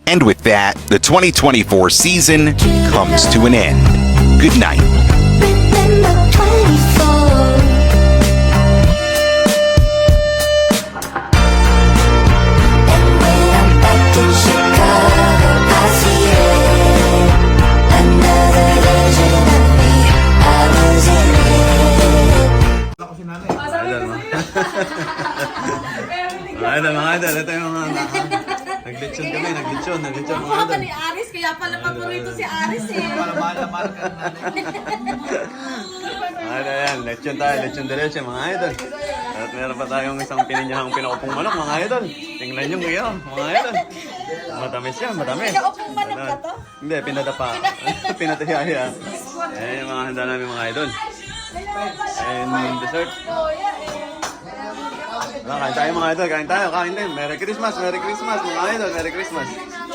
And with that, the 2024 season comes to an end. Good night. Remember 24. And when I'm back in Chicago, I see it. Another version of me. I was in it. Mga idol, ito yung mga naglitsyon kami, naglitsyon mga Ako idol. ni Aris, kaya pala paborito si Aris eh. Ayan, lechon tayo, lechon diretso mga idol. At meron pa tayong isang pininyahang pinakupong manok mga idol. Tingnan nyo ngayon mga idol. Matamis yan, matamis. Pinakupong manok ba to? Hindi, pinadapa. Pinatihaya. Ayan yung mga handa namin mga idol. And dessert. Kain tayo mga idol, kain tayo, kain din. Merry Christmas mga idol, Merry Christmas.